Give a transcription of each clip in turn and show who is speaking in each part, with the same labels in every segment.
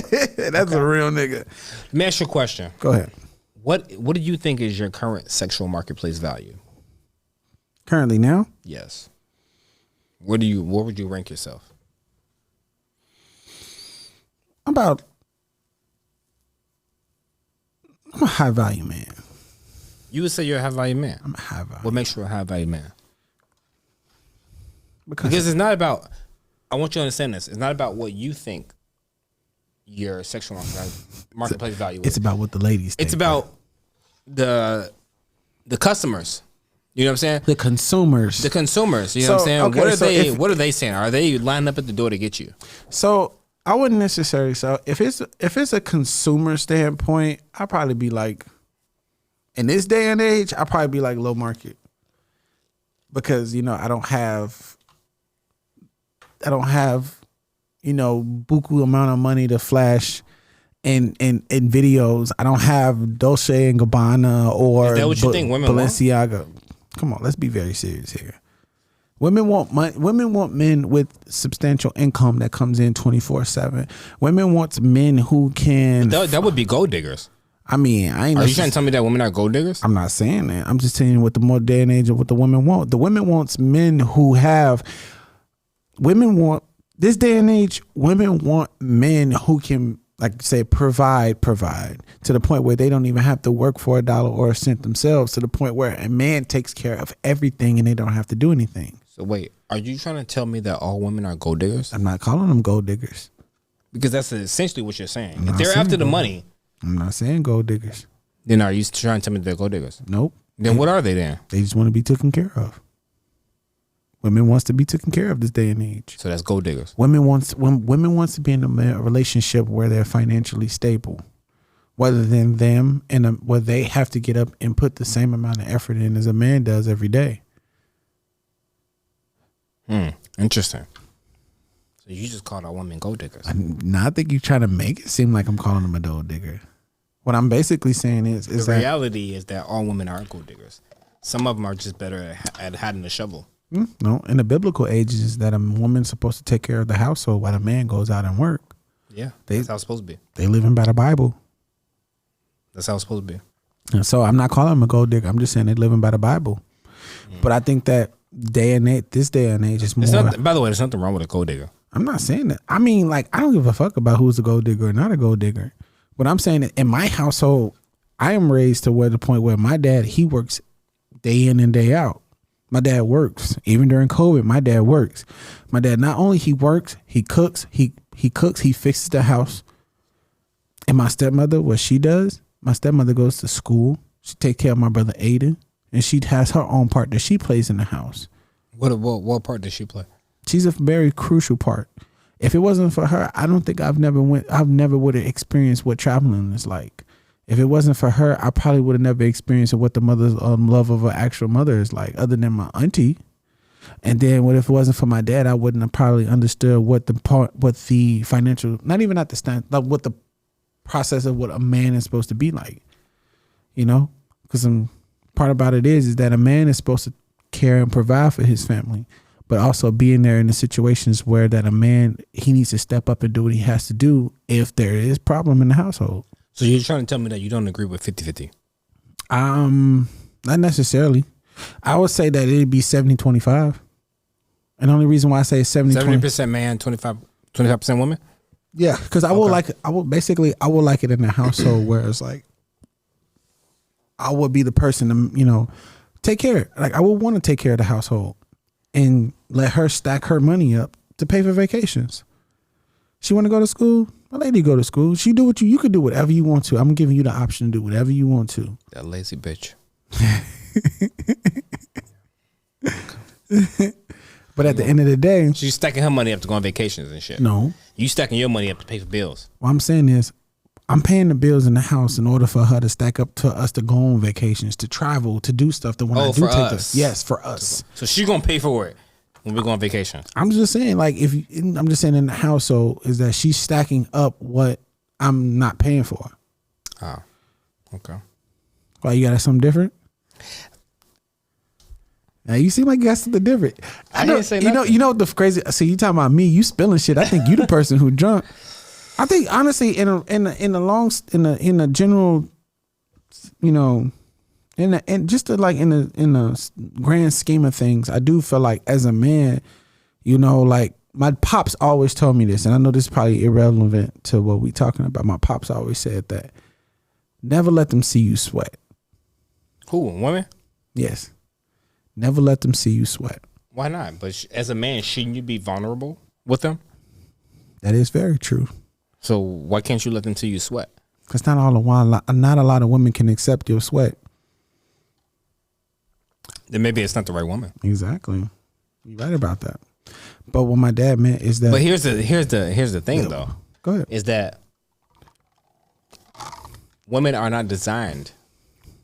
Speaker 1: That's a real nigga.
Speaker 2: Let me ask you a question.
Speaker 1: Go ahead.
Speaker 2: What do you think is your current sexual marketplace value?
Speaker 1: Currently now?
Speaker 2: Yes. Where would you rank yourself?
Speaker 1: I'm a high value man.
Speaker 2: You would say you're a high value man.
Speaker 1: I'm a high value.
Speaker 2: What makes you a high value man?
Speaker 1: Because
Speaker 2: it's not about, I want you to understand this. It's not about what you think your sexual marketplace value is.
Speaker 1: It's about what the ladies think.
Speaker 2: It's about the customers. You know what I'm saying?
Speaker 1: The consumers.
Speaker 2: The consumers. You know what I'm saying?
Speaker 1: Okay,
Speaker 2: what are they saying? Are they lining up at the door to get you?
Speaker 1: So I wouldn't necessarily. So if it's a consumer standpoint, I'd probably be like, in this day and age, I'd probably be like low market. Because, I don't have, buku amount of money to flash in videos. I don't have Dolce and Gabbana or
Speaker 2: Is that what you think women
Speaker 1: Balenciaga.
Speaker 2: want?
Speaker 1: Come on, let's be very serious here. Women want money. Women want men with substantial income that comes in 24/7. Women want men who can.
Speaker 2: That would be gold diggers.
Speaker 1: I mean, I ain't.
Speaker 2: Are you trying to tell me that women are gold diggers?
Speaker 1: I'm not saying that. I'm just telling you what the more day and age of what the women want. The women wants men who have. Women want this day and age. Women want men who can, like say, provide to the point where they don't even have to work for $1 or a cent themselves. To the point where a man takes care of everything and they don't have to do anything.
Speaker 2: So wait, are you trying to tell me that all women are gold diggers?
Speaker 1: I'm not calling them gold diggers.
Speaker 2: Because that's essentially what you're saying. If they're after the money.
Speaker 1: I'm not saying gold diggers.
Speaker 2: Then are you trying to tell me they're gold diggers?
Speaker 1: Nope.
Speaker 2: Then what are they then?
Speaker 1: They just want to be taken care of. Women wants to be taken care of this day and age.
Speaker 2: So that's gold diggers.
Speaker 1: Women wants to be in a relationship where they're financially stable, rather than them where they have to get up and put the same amount of effort in as a man does every day.
Speaker 2: Interesting. So you just called out women gold diggers.
Speaker 1: I think you're trying to make it seem like I'm calling them a gold digger. What I'm basically saying is
Speaker 2: the reality is that all women are gold diggers. Some of them are just better at hiding the shovel.
Speaker 1: No, in the biblical ages, is that a woman's supposed to take care of the household while a man goes out and work.
Speaker 2: Yeah, that's how it's supposed to be.
Speaker 1: They living by the Bible.
Speaker 2: That's how it's supposed to be.
Speaker 1: And so I'm not calling them a gold digger. I'm just saying they're living by the Bible. But I think that this day and age is more.
Speaker 2: By the way, there's nothing wrong with a gold digger.
Speaker 1: I'm not saying that. I mean, like, I don't give a fuck about who's a gold digger or not a gold digger. But I'm saying that in my household, I am raised to where the point where my dad, he works day in and day out. My dad works. Even during COVID, my dad works. My dad, not only he works, he cooks, he fixes the house. And my stepmother, what she does, my stepmother goes to school. She takes care of my brother Aiden. And she has her own part that she plays in the house.
Speaker 2: What part does she play?
Speaker 1: She's a very crucial part. If it wasn't for her, I don't think I've never would have experienced what traveling is like. If it wasn't for her, I probably would have never experienced what the mother's love of an actual mother is like, other than my auntie. And then what if it wasn't for my dad, I wouldn't have probably understood what the financial, not even at the stand, like what the process of what a man is supposed to be like, because part about it is that a man is supposed to care and provide for his family, but also being there in the situations where that a man, he needs to step up and do what he has to do if there is problem in the household.
Speaker 2: So you're trying to tell me that you don't agree with 50-50?
Speaker 1: Not necessarily. I would say that it'd be 70-25. And the only reason why I say
Speaker 2: 70% man, 25% woman?
Speaker 1: Yeah, because I would like it in a household where it's like, I would be the person to, take care. Like, I would want to take care of the household and let her stack her money up to pay for vacations. She want to go to school? My lady go to school. She do what you could do whatever you want to. I'm giving you the option to do whatever you want to.
Speaker 2: That lazy bitch.
Speaker 1: But at the end of the day,
Speaker 2: she's stacking her money up to go on vacations and shit.
Speaker 1: No.
Speaker 2: You stacking your money up to pay for bills.
Speaker 1: What I'm saying is, I'm paying the bills in the house in order for her to stack up to us to go on vacations, to travel, to do stuff that when I do take us. Yes, for us.
Speaker 2: So she's gonna pay for it when we go on vacation.
Speaker 1: I'm just saying, like, I'm just saying in the household is that she's stacking up what I'm not paying for.
Speaker 2: Oh, okay.
Speaker 1: Why, you got something different? Now you seem like you got something different.
Speaker 2: I didn't say nothing.
Speaker 1: You know the crazy. See, you talking about me? You spilling shit. I think you the person who drunk. I think honestly, in a general, you know, in the grand scheme of things, I do feel like as a man, you know, like my pops always told me this, and I know this is probably irrelevant to what we talking about. My pops always said that never let them see you sweat.
Speaker 2: Who, women?
Speaker 1: Yes, never let them see you sweat.
Speaker 2: Why not? But as a man, shouldn't you be vulnerable with them?
Speaker 1: That is very true.
Speaker 2: So why can't you let them see you sweat?
Speaker 1: Because not a lot of women can accept your sweat.
Speaker 2: Then maybe it's not the right woman.
Speaker 1: Exactly, you're right about that. But what my dad meant is that.
Speaker 2: But here's the thing though.
Speaker 1: Go ahead.
Speaker 2: Is that women are not designed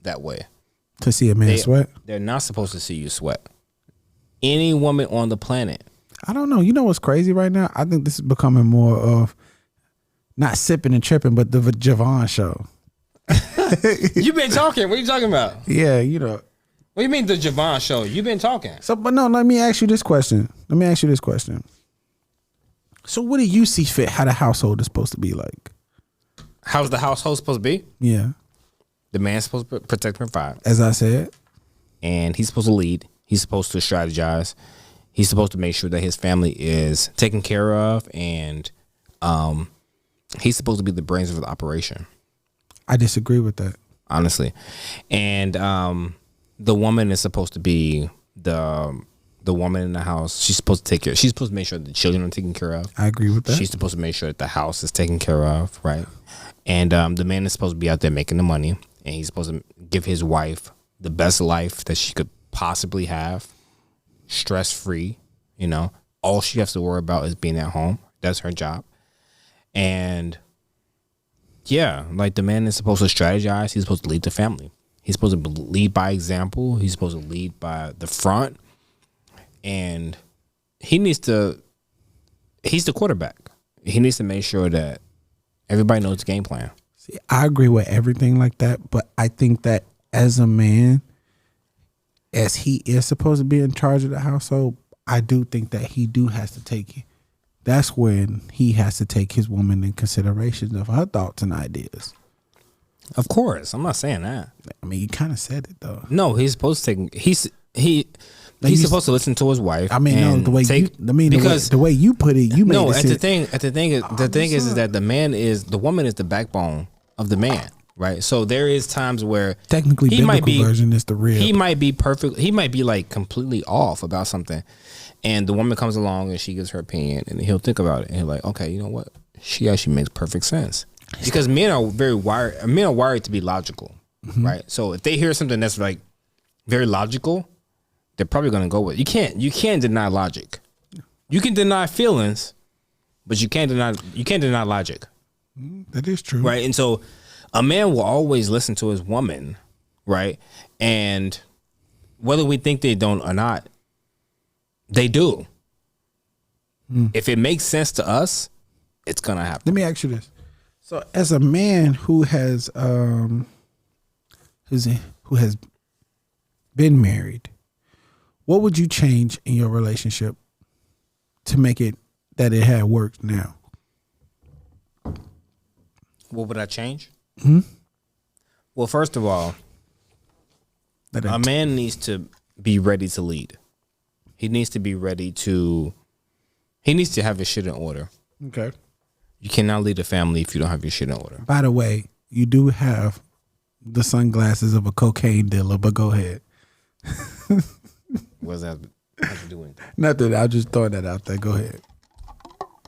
Speaker 2: that way.
Speaker 1: To see a man sweat?
Speaker 2: They're not supposed to see you sweat. Any woman on the planet.
Speaker 1: I don't know. You know what's crazy right now? I think this is becoming more of not sipping and tripping, but the Jovan show.
Speaker 2: You've been talking. What are you talking about?
Speaker 1: Yeah, you know.
Speaker 2: What do you mean the Jovan show? You've been talking.
Speaker 1: So, but no, let me ask you this question. So what do you see fit how the household is supposed to be like?
Speaker 2: How's the household supposed to be?
Speaker 1: Yeah.
Speaker 2: The man's supposed to protect and provide.
Speaker 1: As I said.
Speaker 2: And he's supposed to lead. He's supposed to strategize. He's supposed to make sure that his family is taken care of, and he's supposed to be the brains of the operation.
Speaker 1: I disagree with that.
Speaker 2: Honestly. And the woman is supposed to be the woman in the house. She's supposed to take care. She's supposed to make sure the children are taken care of.
Speaker 1: I agree with that.
Speaker 2: She's supposed to make sure that the house is taken care of, right? And the man is supposed to be out there making the money, and he's supposed to give his wife the best life that she could possibly have, stress-free. You know, all she has to worry about is being at home. That's her job. And yeah, like the man is supposed to strategize. He's supposed to lead the family. He's supposed to lead by example. He's supposed to lead by the front. And he's the quarterback. He needs to make sure that everybody knows the game plan.
Speaker 1: See, I agree with everything like that, but I think that as a man, as he is supposed to be in charge of the household, I do think that he has to take it. That's when he has to take his woman in consideration of her thoughts and ideas.
Speaker 2: Of course, I'm not saying that.
Speaker 1: I mean, you kind of said it though.
Speaker 2: No, he's supposed to take. He's supposed to listen to his wife.
Speaker 1: I mean, no, the way the way you put it, you made
Speaker 2: no.
Speaker 1: it.
Speaker 2: The thing is that the woman is the backbone of the man, right? So there is times where
Speaker 1: technically biblical version is the real.
Speaker 2: He might be perfect. He might be like completely off about something, and the woman comes along and she gives her opinion, and he'll think about it, and he'll like, okay, you know what? She actually makes perfect sense. Because men are wired to be logical, right? So if they hear something that's like very logical, they're probably gonna go with it. You can't deny logic. You can deny feelings, but you can't deny logic.
Speaker 1: That is true.
Speaker 2: Right. And so a man will always listen to his woman, right? And whether we think they don't or not, they do. If it makes sense to us, it's gonna happen.
Speaker 1: Let me ask you this. So, as a man who has been married, what would you change in your relationship to make it that it had worked now?
Speaker 2: What would I change?
Speaker 1: Hmm?
Speaker 2: Well, first of all, a man needs to be ready to lead. He needs to be ready to. He needs to have his shit in order.
Speaker 1: Okay.
Speaker 2: You cannot lead a family if you don't have your shit in order.
Speaker 1: By the way, you do have the sunglasses of a cocaine dealer, but go ahead.
Speaker 2: What does that have to do with anything?
Speaker 1: Nothing. I'll just throw that out there. Go ahead.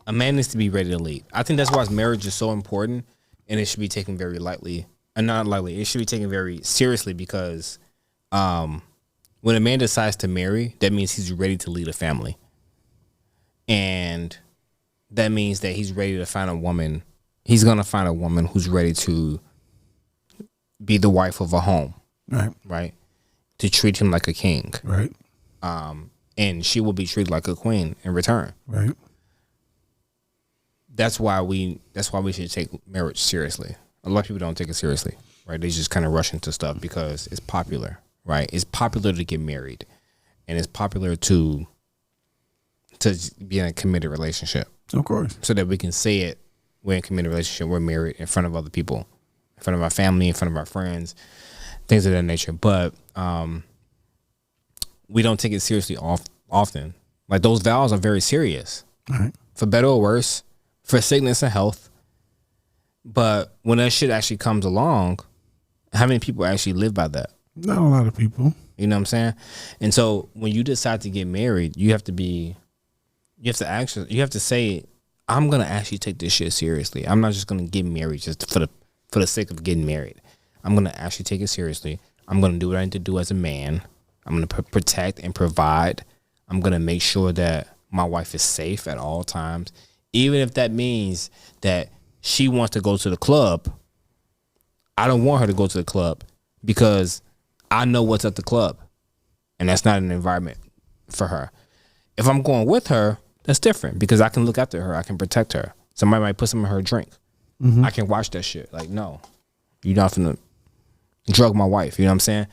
Speaker 2: A man needs to be ready to lead. I think that's why marriage is so important, and it should be taken very lightly. And not lightly. It should be taken very seriously because when a man decides to marry, that means he's ready to lead a family. And that means that he's ready to find a woman. He's going to find a woman who's ready to be the wife of a home.
Speaker 1: Right.
Speaker 2: Right. To treat him like a king.
Speaker 1: Right.
Speaker 2: And she will be treated like a queen in return.
Speaker 1: Right.
Speaker 2: That's why we should take marriage seriously. A lot of people don't take it seriously. Right. They just kind of rush into stuff because it's popular. Right. It's popular to get married. And it's popular to be in a committed relationship.
Speaker 1: Of course.
Speaker 2: So that we can say it we're in a committed relationship, we're married in front of other people, in front of our family, in front of our friends, things of that nature. But we don't take it seriously often. Like, those vows are very serious,
Speaker 1: Right.
Speaker 2: for better or worse, for sickness and health. But when that shit actually comes along, how many people actually live by that?
Speaker 1: Not a lot of people.
Speaker 2: You know what I'm saying? And so when you decide to get married, you have to say, I'm gonna actually take this shit seriously. I'm not just gonna get married just for the sake of getting married. I'm gonna actually take it seriously. I'm gonna do what I need to do as a man. I'm gonna protect and provide. I'm gonna make sure that my wife is safe at all times, even if that means that she wants to go to the club. I don't want her to go to the club because I know what's at the club, and that's not an environment for her. If I'm going with her, that's different because I can look after her. I can protect her. Somebody might put some in her drink. I can watch that shit. Like, no, you're not finna drug my wife. You know what I'm saying?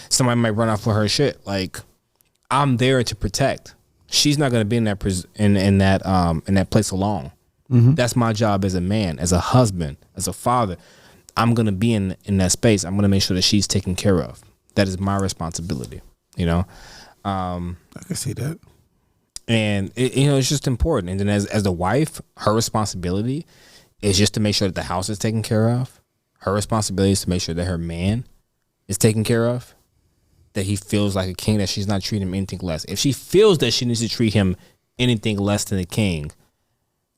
Speaker 2: Somebody might run off with her shit. Like, I'm there to protect. She's not gonna be in that place alone. That's my job as a man, as a husband, as a father. I'm gonna be in that space. I'm gonna make sure that she's taken care of. That is my responsibility. You know.
Speaker 1: I can see that.
Speaker 2: And it's just important. And then as the wife, her responsibility is just to make sure that the house is taken care of. Her responsibility is to make sure that her man is taken care of, that he feels like a king, that she's not treating him anything less. If she feels that she needs to treat him anything less than a king,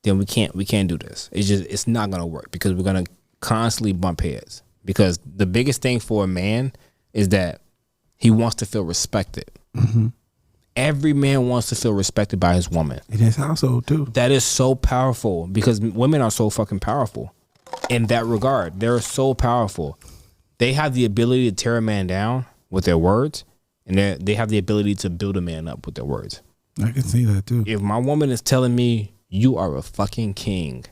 Speaker 2: then we can't do this. It's not gonna work because we're gonna constantly bump heads. Because the biggest thing for a man is that he wants to feel respected. Every man wants to feel respected by his woman.
Speaker 1: In his household too.
Speaker 2: That is so powerful because women are so fucking powerful in that regard. They're so powerful. They have the ability to tear a man down with their words, and they have the ability to build a man up with their words.
Speaker 1: I can see that too.
Speaker 2: If my woman is telling me, you are a fucking king,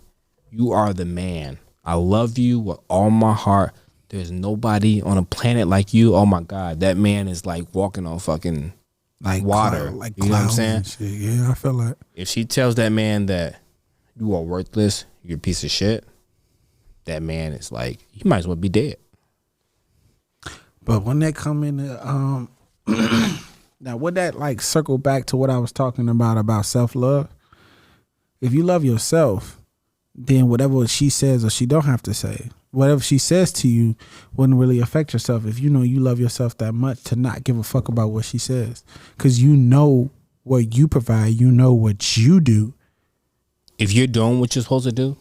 Speaker 2: you are the man, I love you with all my heart, there's nobody on a planet like you, oh my God, that man is like walking on fucking like water.
Speaker 1: Like
Speaker 2: you know what I'm saying?
Speaker 1: Shit. Yeah, I feel like.
Speaker 2: If she tells that man that you are worthless, you're a piece of shit, that man is like, you might as well be dead.
Speaker 1: But when they come in, now would that like circle back to what I was talking about self-love? If you love yourself, then whatever she says or she don't have to say, whatever she says to you wouldn't really affect yourself if you know you love yourself that much to not give a fuck about what she says. Because you know what you provide, you know what you do.
Speaker 2: If you're doing what you're supposed to do,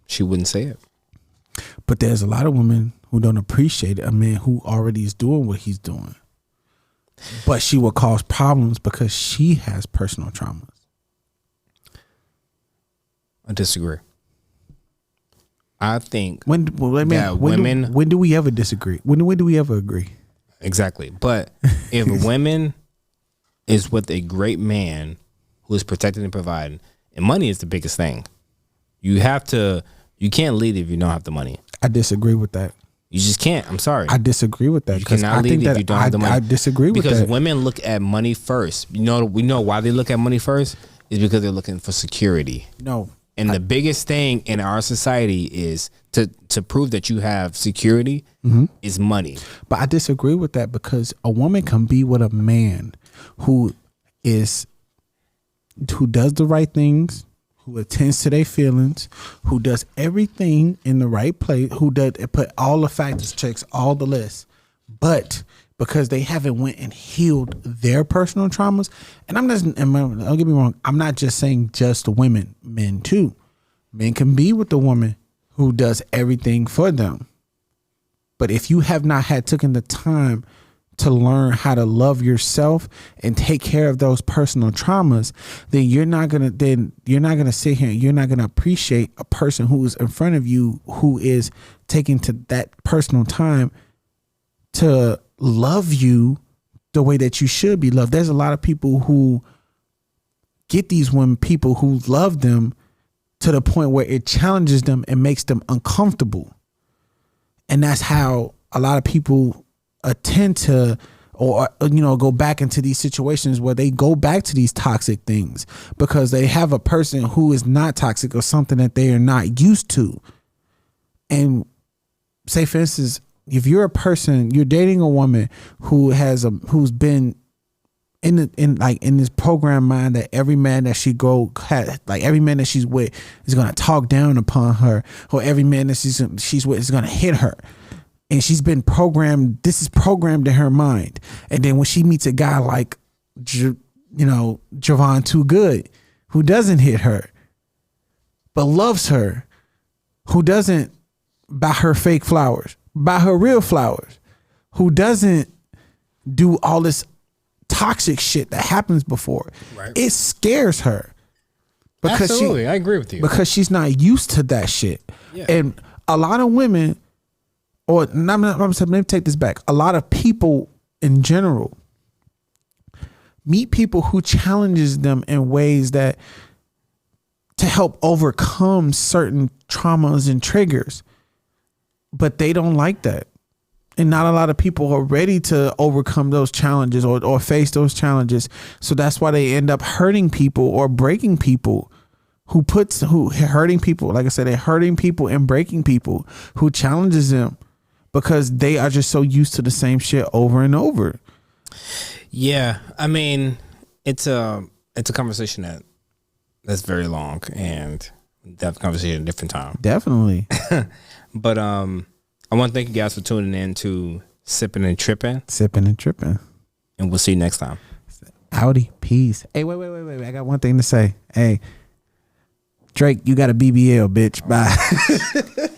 Speaker 2: she wouldn't say it.
Speaker 1: But there's a lot of women who don't appreciate a man who already is doing what he's doing. But she will cause problems because she has personal traumas.
Speaker 2: I disagree. I think
Speaker 1: when do we ever disagree? When do we ever agree?
Speaker 2: Exactly. But if a woman is with a great man who is protected and providing, and money is the biggest thing. You can't lead if you don't have the money.
Speaker 1: I disagree with that.
Speaker 2: You just can't. I'm sorry.
Speaker 1: I disagree with that.
Speaker 2: You cannot lead if you don't have the money.
Speaker 1: I disagree with that.
Speaker 2: Because women look at money first. We know why they look at money first is because they're looking for security.
Speaker 1: No.
Speaker 2: And the biggest thing in our society is to prove that you have security is money.
Speaker 1: But I disagree with that because a woman can be with a man who does the right things, who attends to their feelings, who does everything in the right place, who does put all the factors, checks all the lists, but because they haven't went and healed their personal traumas. And don't get me wrong, I'm not just saying just women, men too. Men can be with the woman who does everything for them. But if you have not taken the time to learn how to love yourself and take care of those personal traumas, then you're not gonna sit here and you're not gonna appreciate a person who is in front of you who is taking to that personal time to love you the way that you should be loved. There's a lot of people who get these people who love them to the point where it challenges them and makes them uncomfortable. And that's how a lot of people tend to or go back into these situations where they go back to these toxic things because they have a person who is not toxic or something that they are not used to. And say, for instance, if you're a person, you're dating a woman who's been in this program mind that every man that every man that she's with is gonna talk down upon her, or every man that she's with is gonna hit her. And she's been programmed. This is programmed in her mind. And then when she meets a guy like, Jovan Too Good, who doesn't hit her, but loves her, who doesn't buy her fake flowers, buy her real flowers, who doesn't do all this toxic shit that happens before, right. It scares her. Because
Speaker 2: Absolutely, I agree with you.
Speaker 1: Because she's not used to that shit. Yeah. And a lot of women, let me take this back. A lot of people in general meet people who challenges them in ways that to help overcome certain traumas and triggers, but they don't like that. And not a lot of people are ready to overcome those challenges or face those challenges. So that's why they end up hurting people or breaking people hurting people. Like I said, they're hurting people and breaking people who challenges them because they are just so used to the same shit over and over.
Speaker 2: Yeah. I mean, it's a conversation that's very long, and we'll have a conversation at a different time.
Speaker 1: Definitely.
Speaker 2: But I want to thank you guys for tuning in to Sipping and Tripping.
Speaker 1: Sipping and Tripping.
Speaker 2: And we'll see you next time.
Speaker 1: Howdy. Peace. Hey, wait. I got one thing to say. Hey, Drake, you got a BBL, bitch. Bye.